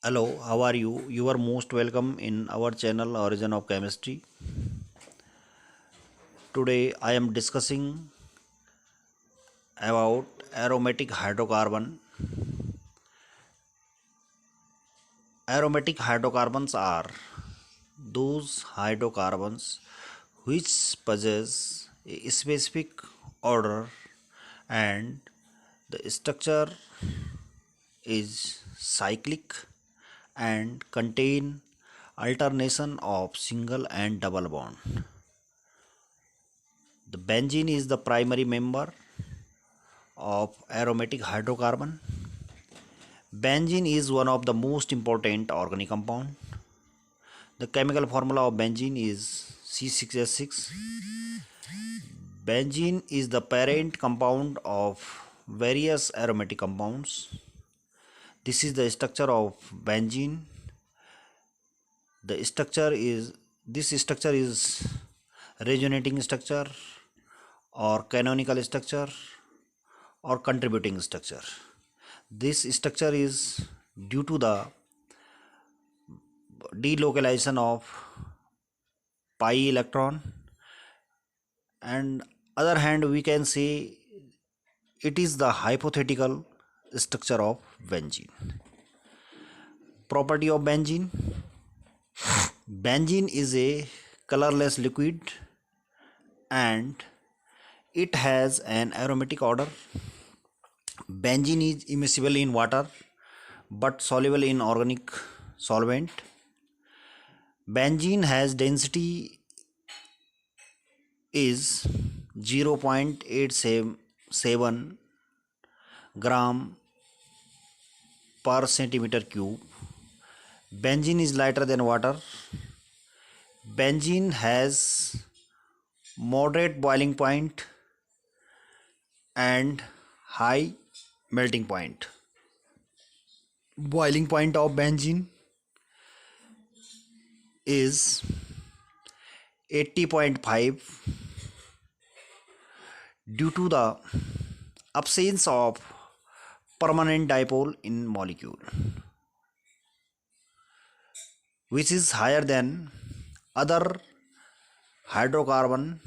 Hello, how are you? You are most welcome in our channel Origin of Chemistry. Today I am discussing about aromatic hydrocarbon. Aromatic hydrocarbons are those hydrocarbons which possess a specific order and the structure is cyclic and contain alternation of single and double bond. The benzene is the primary member of aromatic hydrocarbon. Benzene is one of the most important organic compound. The chemical formula of benzene is C6H6. Benzene is the parent compound of various aromatic compounds. This is the structure of benzene. The structure is this structure is resonating structure or canonical structure or contributing structure. This structure is due to the delocalization of pi electron, and other hand we can say it is the hypothetical structure of benzene. Property of benzene: benzene is a colorless liquid and it has an aromatic odor. Benzene is immiscible in water but soluble in organic solvent. Benzene has density is 0.87 gram per centimeter cube. Benzene is lighter than water. Benzene has moderate boiling point and high melting point. Boiling point of benzene is 80.5 due to the absence of permanent dipole in molecule, which is higher than other hydrocarbon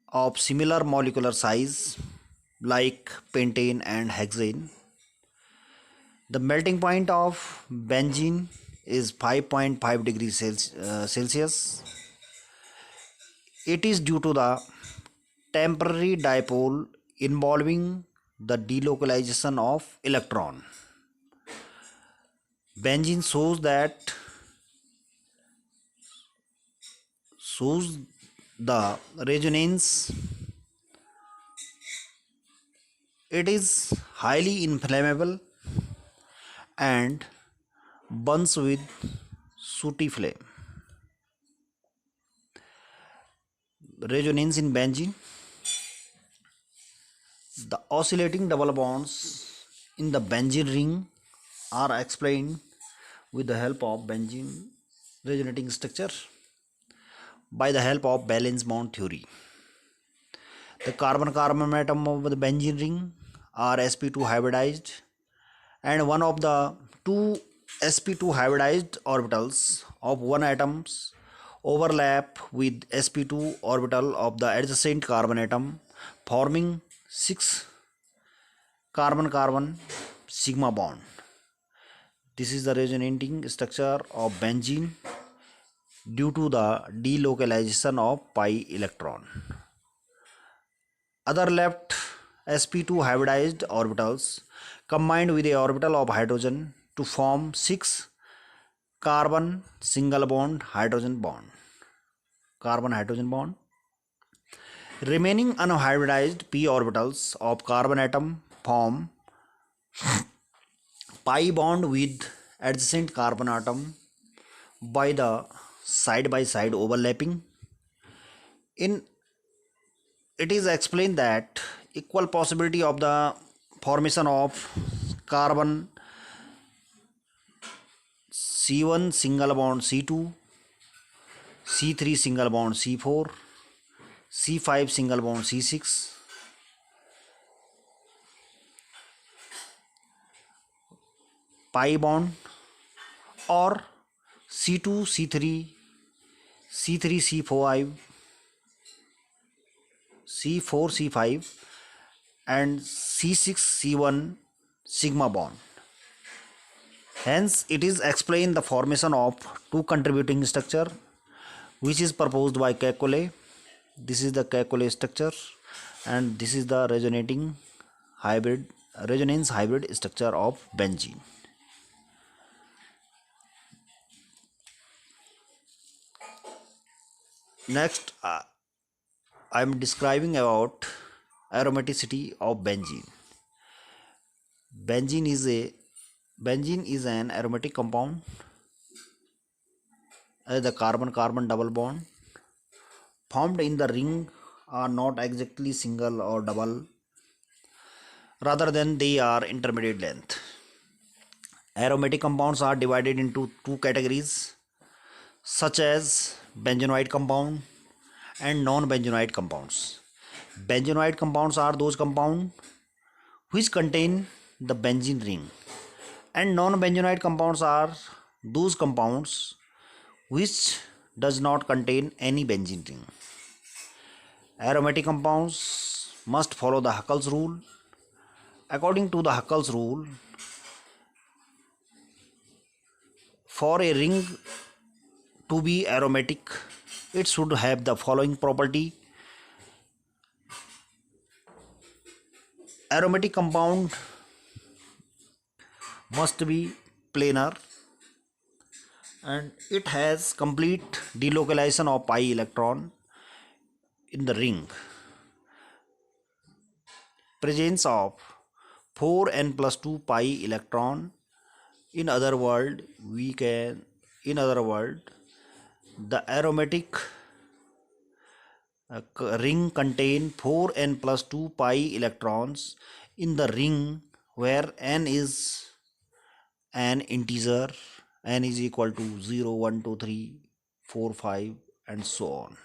of similar molecular size like pentane and hexane. The melting point of benzene is 5.5 degrees Celsius. It is due to the temporary dipole involving the delocalization of electron. Benzene shows the resonance. It is highly inflammable and burns with sooty flame. Resonance in benzene: the oscillating double bonds in the benzene ring are explained with the help of benzene resonating structure by the help of valence bond theory. The carbon-carbon atom of the benzene ring are sp2 hybridized, and one of the two sp2 hybridized orbitals of one atoms overlap with sp2 orbital of the adjacent carbon atom, forming 6 carbon-carbon sigma bond. This is the resonating structure of benzene due to the delocalization of pi electron. Other left sp2 hybridized orbitals combined with a orbital of hydrogen to form 6 carbon single bond hydrogen bond. Carbon hydrogen bond. Remaining unhybridized p orbitals of carbon atom form pi bond with adjacent carbon atom by the side by side overlapping. In it is explained that equal possibility of the formation of carbon C1 single bond C2, C3 single bond C4, C5 single bond C6, pi bond, or C2 C3 C3 C5 C4 C5 and C6 C1 sigma bond. Hence, it is explain the formation of two contributing structure which is proposed by Kekulé. This is the Kekulé structure and this is the resonance hybrid structure of benzene. Next, I am describing about aromaticity of benzene. Benzene is a Benzene is an aromatic compound as the carbon-carbon double bond formed in the ring are not exactly single or double, rather than they are intermediate length. Aromatic compounds are divided into two categories such as benzenoid compound and non-benzenoid compounds. Benzenoid compounds are those compounds which contain the benzene ring, and non-benzenoid compounds are those compounds which does not contain any benzene ring. Aromatic compounds must follow the Huckel's rule. According to the Huckel's rule, for a ring to be aromatic, it should have the following property. Aromatic compound must be planar and it has complete delocalization of pi electron in the ring. Presence of 4n plus 2 pi electron. In other word, the aromatic ring contain 4n plus 2 pi electrons in the ring where n is an integer, n is equal to 0, 1, 2, 3, 4, 5 and so on.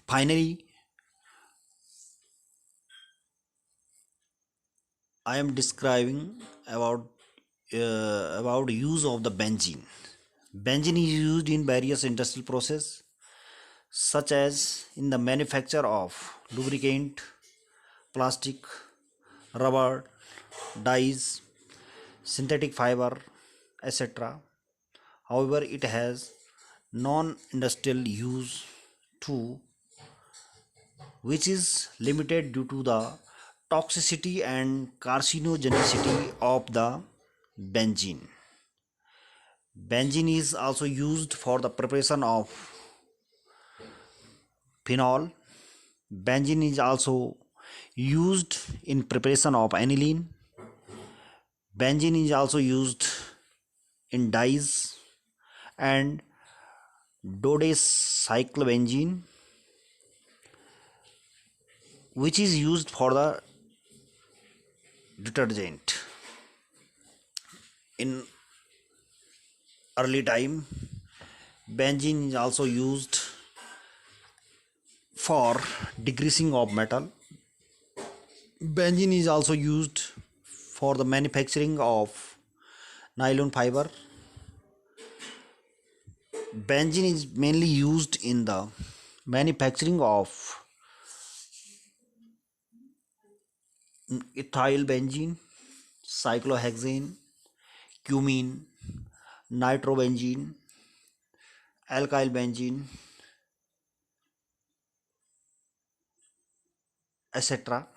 Finally, I am describing about use of the benzene. Benzene is used in various industrial processes such as in the manufacture of lubricant, plastic, rubber, dyes, synthetic fiber, etc. However, it has non-industrial use too, which is limited due to the toxicity and carcinogenicity of the benzene. Benzene is also used for the preparation of phenol. Benzene is also used in preparation of aniline. Benzene is also used in dyes and dodecyclobenzene, which is used for the detergent. In early time, benzene is also used for degreasing of metal. Benzene is also used for the manufacturing of nylon fiber. Benzene is mainly used in the manufacturing of ethyl benzene, cyclohexane, cumene, nitrobenzene, alkyl benzene, etc.